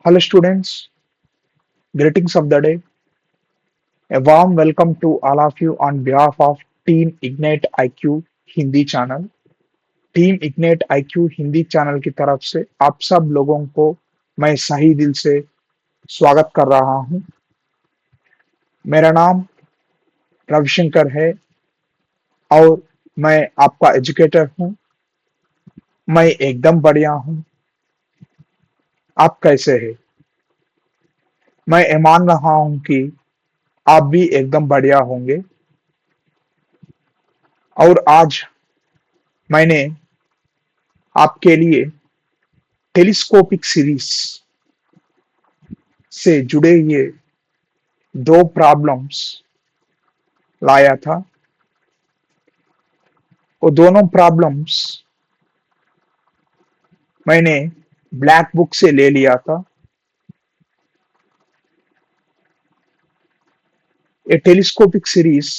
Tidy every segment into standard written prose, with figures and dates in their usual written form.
Hello students, greetings of the day. A warm welcome to all of you on behalf of Team Ignite IQ Hindi channel. Team ignite IQ Hindi channel की तरफ से आप सब लोगों को मैं सही दिल से स्वागत कर रहा हूं। मेरा नाम रविशंकर है और मैं आपका एजुकेटर हूं। मैं एकदम बढ़िया हूं। आप कैसे हैं? मैं ये मान रहा हूं कि आप भी एकदम बढ़िया होंगे। और आज मैंने आपके लिए टेलीस्कोपिक सीरीज से जुड़े ये दो प्रॉब्लम्स लाया था। वो दोनों प्रॉब्लम्स मैंने ब्लैक बुक से ले लिया था। ये टेलीस्कोपिक सीरीज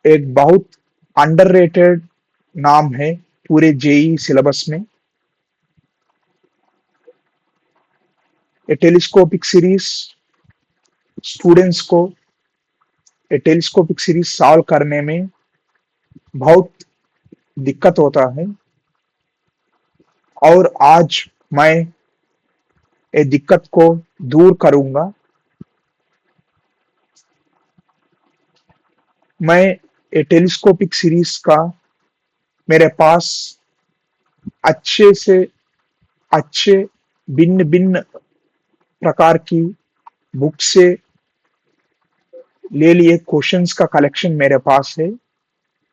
एक बहुत अंडररेटेड नाम है पूरे जेई सिलेबस में। ये टेलीस्कोपिक सीरीज स्टूडेंट्स को ये टेलीस्कोपिक सीरीज सॉल्व करने में बहुत दिक्कत होता है और आज मैं ये दिक्कत को दूर करूंगा। मैं ये टेलीस्कोपिक सीरीज का मेरे पास अच्छे से अच्छे भिन्न भिन्न प्रकार की बुक से ले लिए क्वेश्चंस का कलेक्शन मेरे पास है।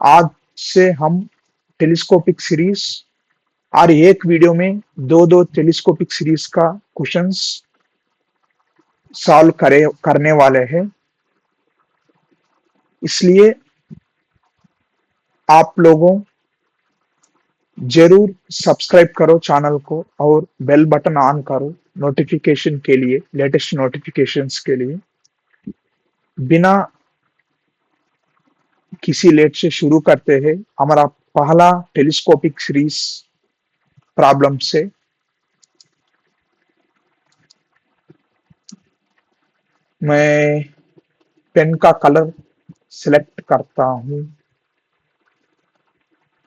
आज से हम टेलीस्कोपिक सीरीज और एक वीडियो में दो दो टेलीस्कोपिक सीरीज का क्वेश्चंस सॉल्व करने वाले हैं। इसलिए आप लोगों जरूर सब्सक्राइब करो चैनल को और बेल बटन ऑन करो नोटिफिकेशन के लिए, लेटेस्ट नोटिफिकेशंस के लिए। बिना किसी लेट से शुरू करते हैं हमारा पहला टेलीस्कोपिक सीरीज प्रॉब्लम से। मैं पेन का कलर सिलेक्ट करता हूं।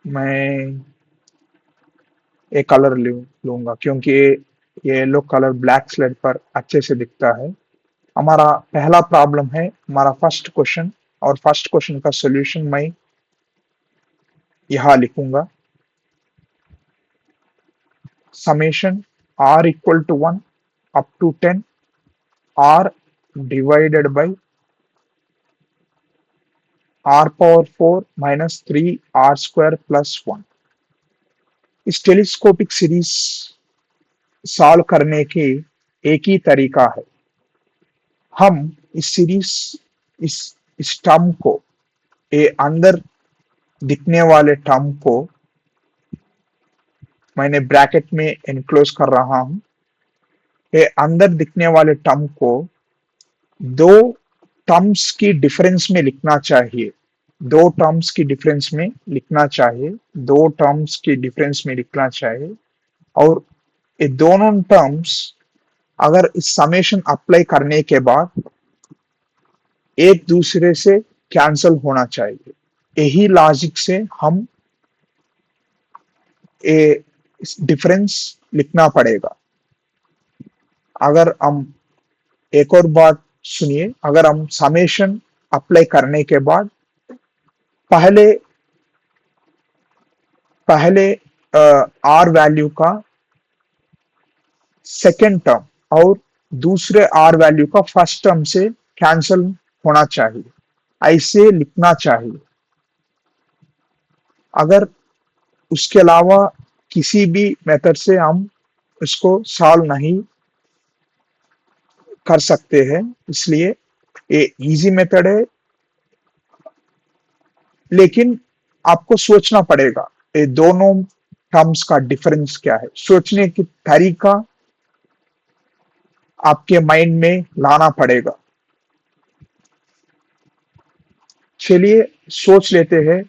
मैं ये कलर लूंगा क्योंकि ये येलो कलर ब्लैक स्लेट पर अच्छे से दिखता है। हमारा पहला प्रॉब्लम है हमारा फर्स्ट क्वेश्चन और फर्स्ट क्वेश्चन का सॉल्यूशन मैं यहाँ लिखूंगा। Summation r equal to 1 up to 10 r divided by r power 4 minus 3 r square plus 1। इस टेलीस्कोपिक सीरीज सॉल्व करने के एक ही तरीका है। हम इस सीरीज इस इस टर्म को ये अंदर दिखने वाले टर्म को मैंने ब्रैकेट में एनक्लोज कर रहा हूं। ये अंदर दिखने वाले टर्म को दो टर्म्स की डिफरेंस में लिखना चाहिए। दो टर्म्स की डिफरेंस में लिखना चाहिए। दो टर्म्स की डिफरेंस में लिखना चाहिए और ये दोनों टर्म्स अगर इस समेशन अप्लाई करने के बाद एक दूसरे से कैंसल होना चाहिए। यही लॉजिक से हम ये डिफरेंस लिखना पड़ेगा। अगर हम एक और बात सुनिए, अगर हम समेशन अप्लाई करने के बाद पहले पहले आर वैल्यू का सेकेंड टर्म और दूसरे आर वैल्यू का फर्स्ट टर्म से कैंसल होना चाहिए, ऐसे लिखना चाहिए। अगर उसके अलावा किसी भी मेथड से हम इसको सॉल्व नहीं कर सकते हैं, इसलिए ये इजी मेथड है। लेकिन आपको सोचना पड़ेगा ये दोनों टर्म्स का डिफरेंस क्या है। सोचने की तरीका आपके माइंड में लाना पड़ेगा। चलिए सोच लेते हैं।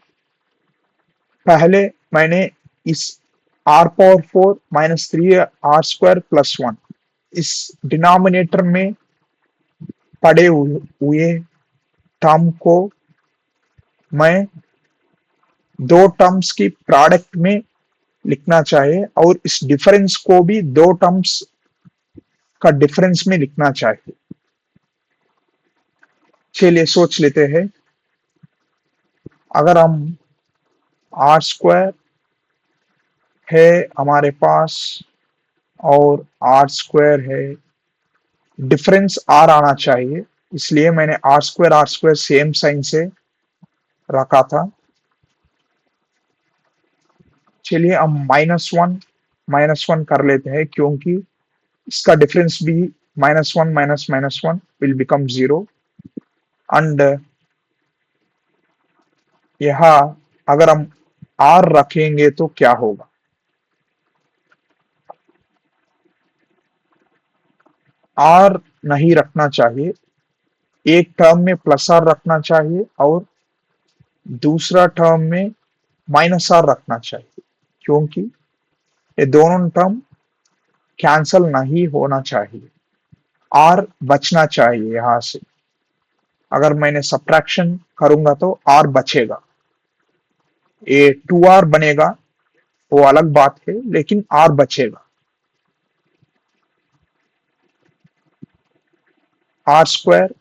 पहले मैंने इस r power 4 minus 3 r square plus 1 इस डिनोमिनेटर में पड़े हुए टर्म को मैं दो टर्म्स की प्रोडक्ट में लिखना चाहिए और इस डिफरेंस को भी दो टर्म्स का डिफरेंस में लिखना चाहिए। चलिए सोच लेते हैं। अगर हम आर स्क्वायर है हमारे पास और आर स्क्वायर है, डिफरेंस आर आना चाहिए, इसलिए मैंने आर स्क्वायर सेम साइन से रखा था। चलिए हम माइनस वन कर लेते हैं, क्योंकि इसका डिफरेंस भी -1 minus minus one will become 0। And यहाँ अगर हम आर रखेंगे तो क्या होगा? आर नहीं रखना चाहिए, एक टर्म में प्लस आर रखना चाहिए और दूसरा टर्म में माइनस आर रखना चाहिए, क्योंकि ये दोनों टर्म कैंसल नहीं होना चाहिए, आर बचना चाहिए यहां से। अगर मैंने सब्ट्रैक्शन करूंगा तो आर बचेगा, ये 2r बनेगा, वो अलग बात है, लेकिन आर बचेगा। R square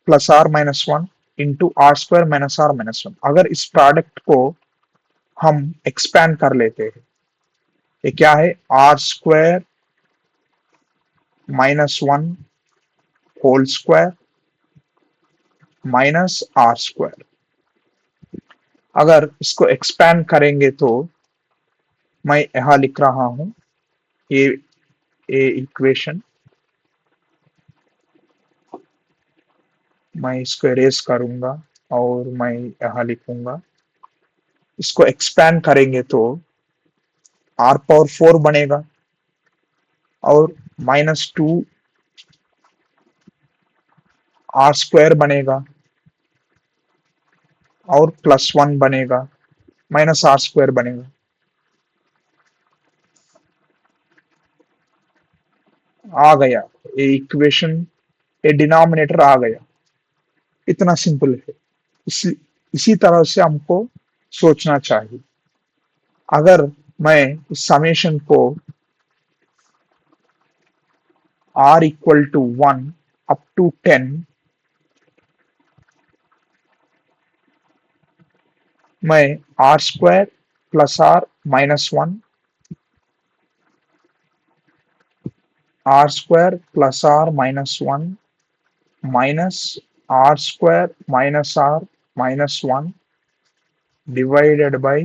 plus R minus one into R square minus one. अगर इस प्रोडक्ट को हम एक्सपैंड कर लेते हैं, ये क्या है? R square minus one whole square minus R square. अगर इसको एक्सपैंड करेंगे तो मैं यहां लिख रहा हूं ये इक्वेशन, मैं इसको एरेज करूंगा और मैं यहां लिखूंगा। इसको एक्सपैंड करेंगे तो आर पावर 4 बनेगा और -2 आर स्क्वायर बनेगा और +1 बनेगा, माइनस आर स्क्वायर बनेगा। आ गया ये इक्वेशन, ये डिनोमिनेटर आ गया। इतना सिंपल है। इसी तरह से हमको सोचना चाहिए। अगर मैं इस समेशन को r equal to 1 up to 10, मैं R square plus R minus one, R square plus R minus one minus R square minus R minus one divided by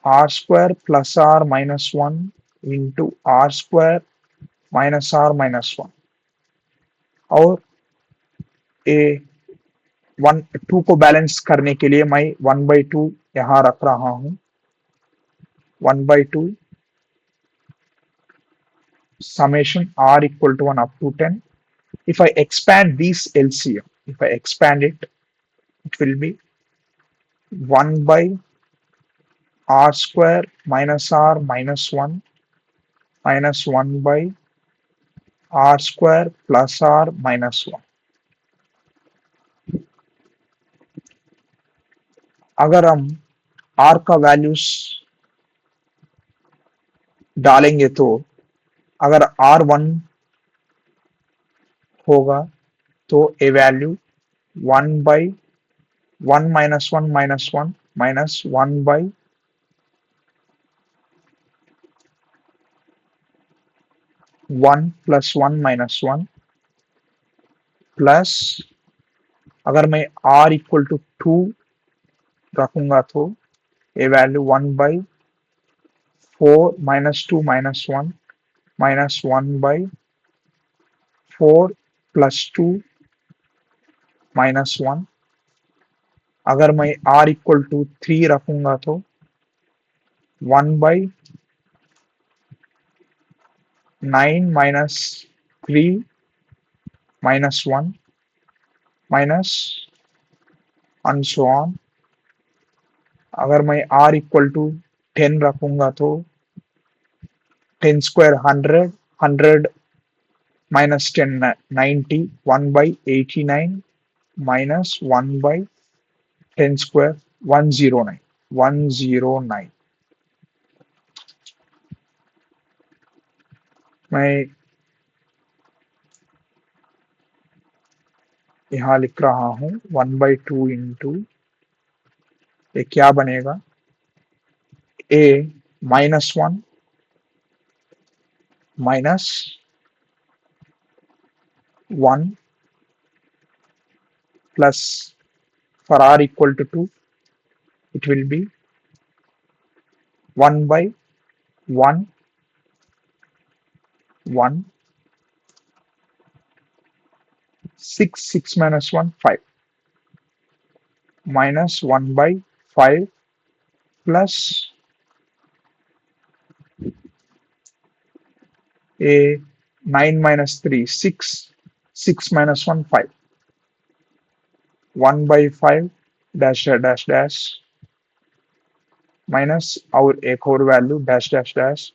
R square plus R minus one into R square minus R minus one. और A 2 को balance करने के लिए मैं 1/2 यहाँ रख रहा हूँ। 1/2 summation r equal to 1 up to 10. If I expand these LCM, if I expand it, it will be 1 by r square minus r minus 1 minus 1 by r square plus r minus 1. अगर हम r का values डालेंगे तो अगर r1 होगा तो ए value 1 by 1 minus 1 minus 1 minus 1 by 1 plus 1 minus 1 plus अगर मैं r इक्वल टू 2 रखूंगा तो ये value 1 by 4 minus 2 minus 1 minus 1 by 4 plus 2 minus 1। अगर मैं r इक्वल टू 3 रखूंगा तो 1 by 9 minus 3 minus 1 minus and so on. अगर मैं r इक्वल टू 10 रखूंगा तो 10 square 100 100 minus 10 90, 1 by 89 minus 1 by 10 square 109 109. मैं यहाँ लिख रहा हूँ 1/2 इंटू ये क्या बनेगा a -1 minus 1 plus for r equal to 2 it will be 1 by 1 1 6 6 minus 1 5 minus 1 by 5 plus a 9 minus 3 6 6 minus 1 5 1 by 5 dash dash dash dash minus our a core value dash dash dash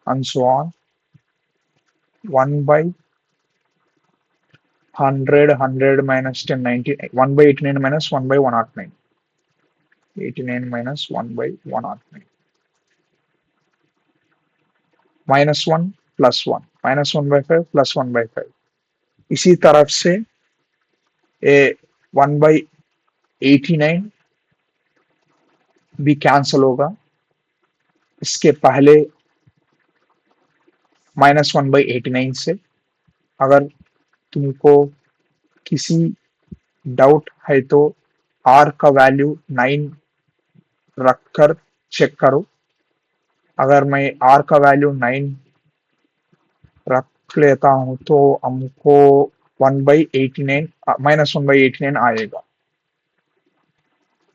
and so on 1 by 100 minus 10 90 1 by 89 minus 1 by 109 89 minus 1 by 109 minus 1 plus 1 minus 1 by 5 plus 1 by 5 इसी तरफ से ए 1 by 89 भी cancel होगा इसके पहले -1/89 से अगर तुमको किसी डाउट है तो r का वैल्यू 9 रखकर चेक करो अगर मैं r का वैल्यू 9 रख लेता हूं तो हमको 1/89 -1/89 आएगा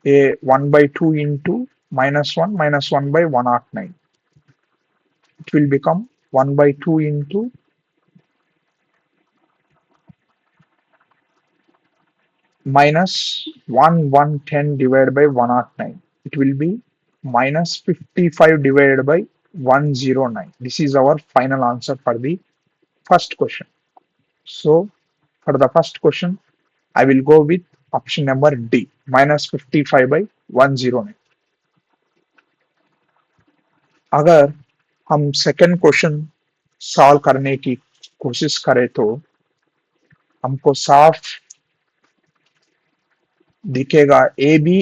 ये 1/2 into -1 -1 by 109 it will become 1/2 into minus 110 divided by 109 it will be minus 55 divided by 109 this is our final answer for the first question so for the first question I will go with option number D minus 55 by 109 अगर हम second question solve करने की कोशिश करें तो हमको साफ दिखेगा ए बी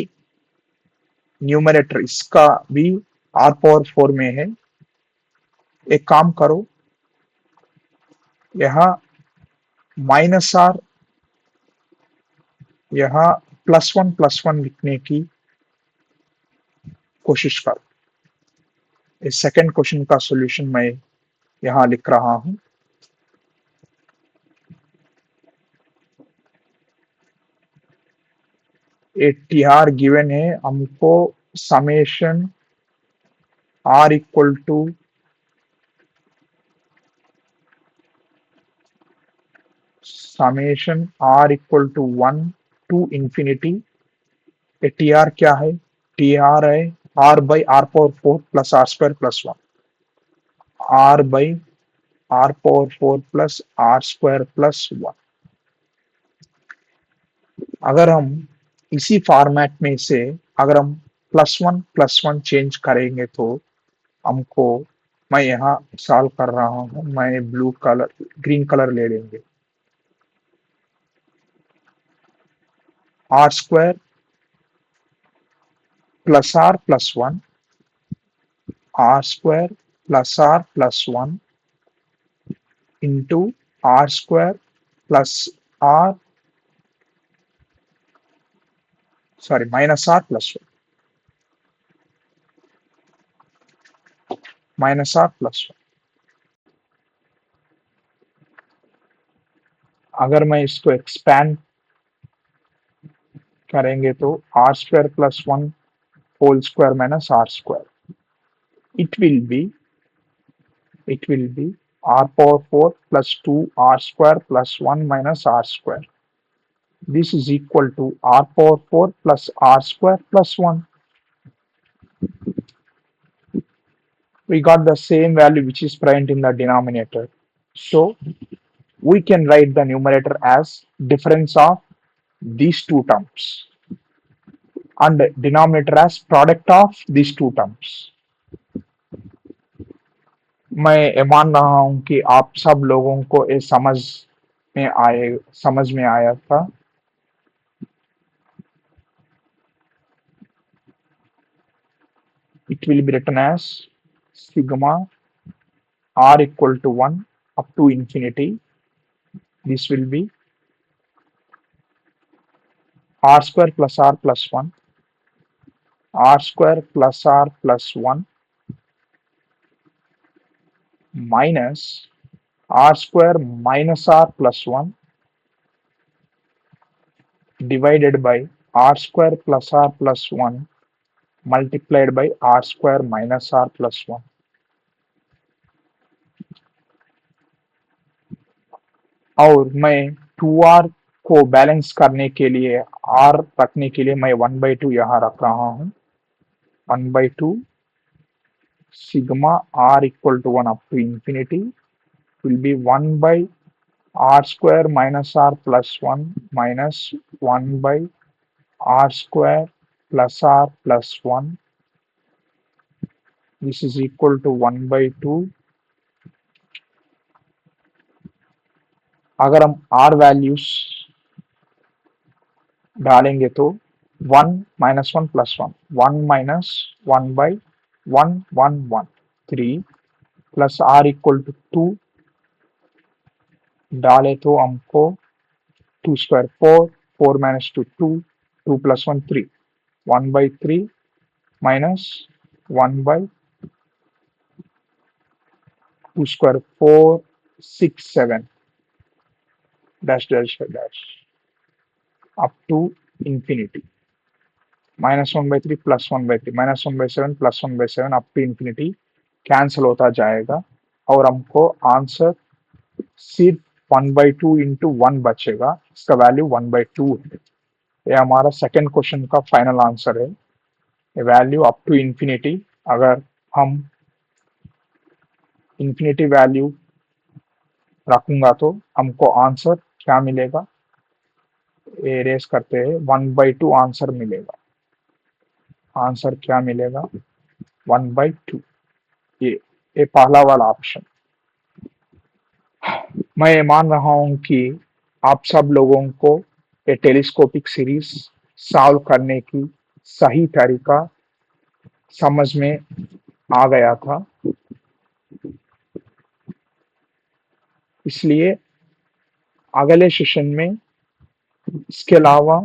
न्यूमरेटर इसका भी r⁴ में है एक काम करो यहाँ -r यहाँ +1 लिखने की कोशिश करो इस सेकंड क्वेश्चन का सॉल्यूशन मैं यहाँ लिख रहा हूँ एक tr गिवन है हमको summation r equal to summation r equal to 1 to infinity ये tr क्या है tr है r by r⁴ plus r square plus 1 r by r⁴ plus r square plus 1 अगर हम इसी फॉर्मेट में से अगर हम +1 चेंज करेंगे तो हमको मैं यहाँ सॉल्व कर रहा हूँ मैं ब्लू कलर ग्रीन कलर ले लेंगे r square plus r plus 1 r square plus r plus 1 into r square plus r minus r plus 1 minus r plus 1 अगर मैं इसको एक्सपैंड करेंगे तो r square plus 1 whole square minus r square it will be r⁴ plus 2 r square plus 1 minus r square this is equal to r⁴ plus r square plus 1 we got the same value which is present in the denominator. So we can write the numerator as difference of these two terms and denominator as product of these two terms. मैं ये मान रहा हूं कि आप सब लोगों को ये समझ में आया था. It will be written as sigma r equal to 1 up to infinity. This will be r square plus r plus 1, r square plus r plus 1 minus r square minus r plus 1 divided by r square plus r plus 1 multiplied by r square minus r plus 1. और मैं 2r को balance करने के लिए r रखने के लिए मैं 1/2 यहाँ रख रहा हूँ. 1/2 sigma r equal to 1 up to infinity will be 1 by r square minus r plus 1 minus 1 by r square plus r plus 1. This is equal to 1/2. अगर हम r वैल्यूज डालेंगे तो 1 minus 1 plus 1, 1 minus 1 by 1 1 1 3 plus r equal to 2 डाले तो हमको 2 square 4, 4 minus 2 2, 2 plus 1 3, 1/3 minus 1 by 2 square 4 6 7 dash dash dash up to infinity. minus 1/3 plus 1/3 minus 1/7 plus 1/7 up to infinity cancel होता जाएगा और हमको आंसर सिर्फ 1/2 इंटू 1 बचेगा. इसका वैल्यू 1/2 है. ये हमारा सेकेंड क्वेश्चन का फाइनल आंसर है. वैल्यू अप टू इंफिनिटी, अगर हम इंफिनिटी वैल्यू रखूंगा तो हमको आंसर क्या मिलेगा. एरेज करते हैं, 1/2 आंसर मिलेगा. आंसर क्या मिलेगा, 1/2. ये पहला वाला ऑप्शन. मैं ये मान रहा हूं कि आप सब लोगों को ये टेलीस्कोपिक सीरीज सॉल्व करने की सही तरीका समझ में आ गया था. इसलिए अगले सेशन में इसके अलावा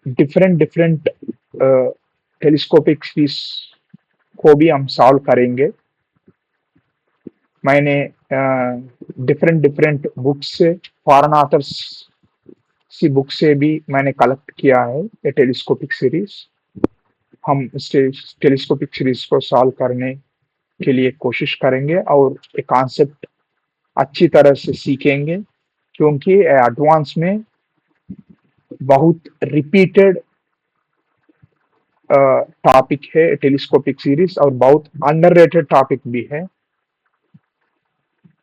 डिफरेंट टेलीस्कोपिक सीरीज को भी हम सॉल्व करेंगे. मैंने डिफरेंट बुक्स से, फॉरेन ऑथर्स की बुक से भी मैंने कलेक्ट किया है ये टेलीस्कोपिक सीरीज. हम इस टेलीस्कोपिक सीरीज को सॉल्व करने के लिए कोशिश करेंगे और ये कॉन्सेप्ट अच्छी तरह से सीखेंगे, क्योंकि एडवांस में बहुत रिपीटेड टॉपिक है टेलीस्कोपिक सीरीज और बहुत अंडररेटेड टॉपिक भी है.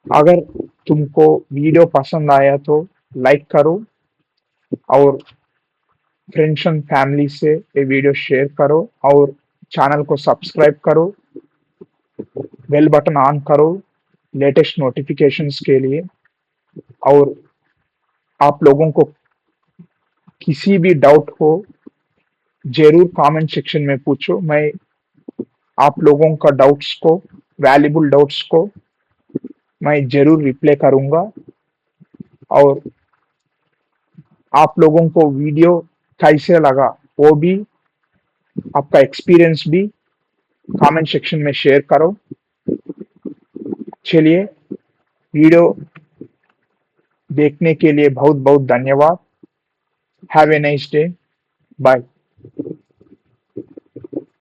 अगर तुमको वीडियो पसंद आया तो लाइक करो और फ्रेंड्स एंड फैमिली से ये वीडियो शेयर करो और चैनल को सब्सक्राइब करो, बेल बटन ऑन करो लेटेस्ट नोटिफिकेशंस के लिए. और आप लोगों को किसी भी डाउट हो जरूर कमेंट सेक्शन में पूछो. मैं आप लोगों का डाउट्स को, वैल्यूबल डाउट्स को मैं जरूर रिप्लाई करूंगा. और आप लोगों को वीडियो कैसे लगा वो भी, आपका एक्सपीरियंस भी कमेंट सेक्शन में शेयर करो. चलिए, वीडियो देखने के लिए बहुत बहुत धन्यवाद. Have a nice day. Bye.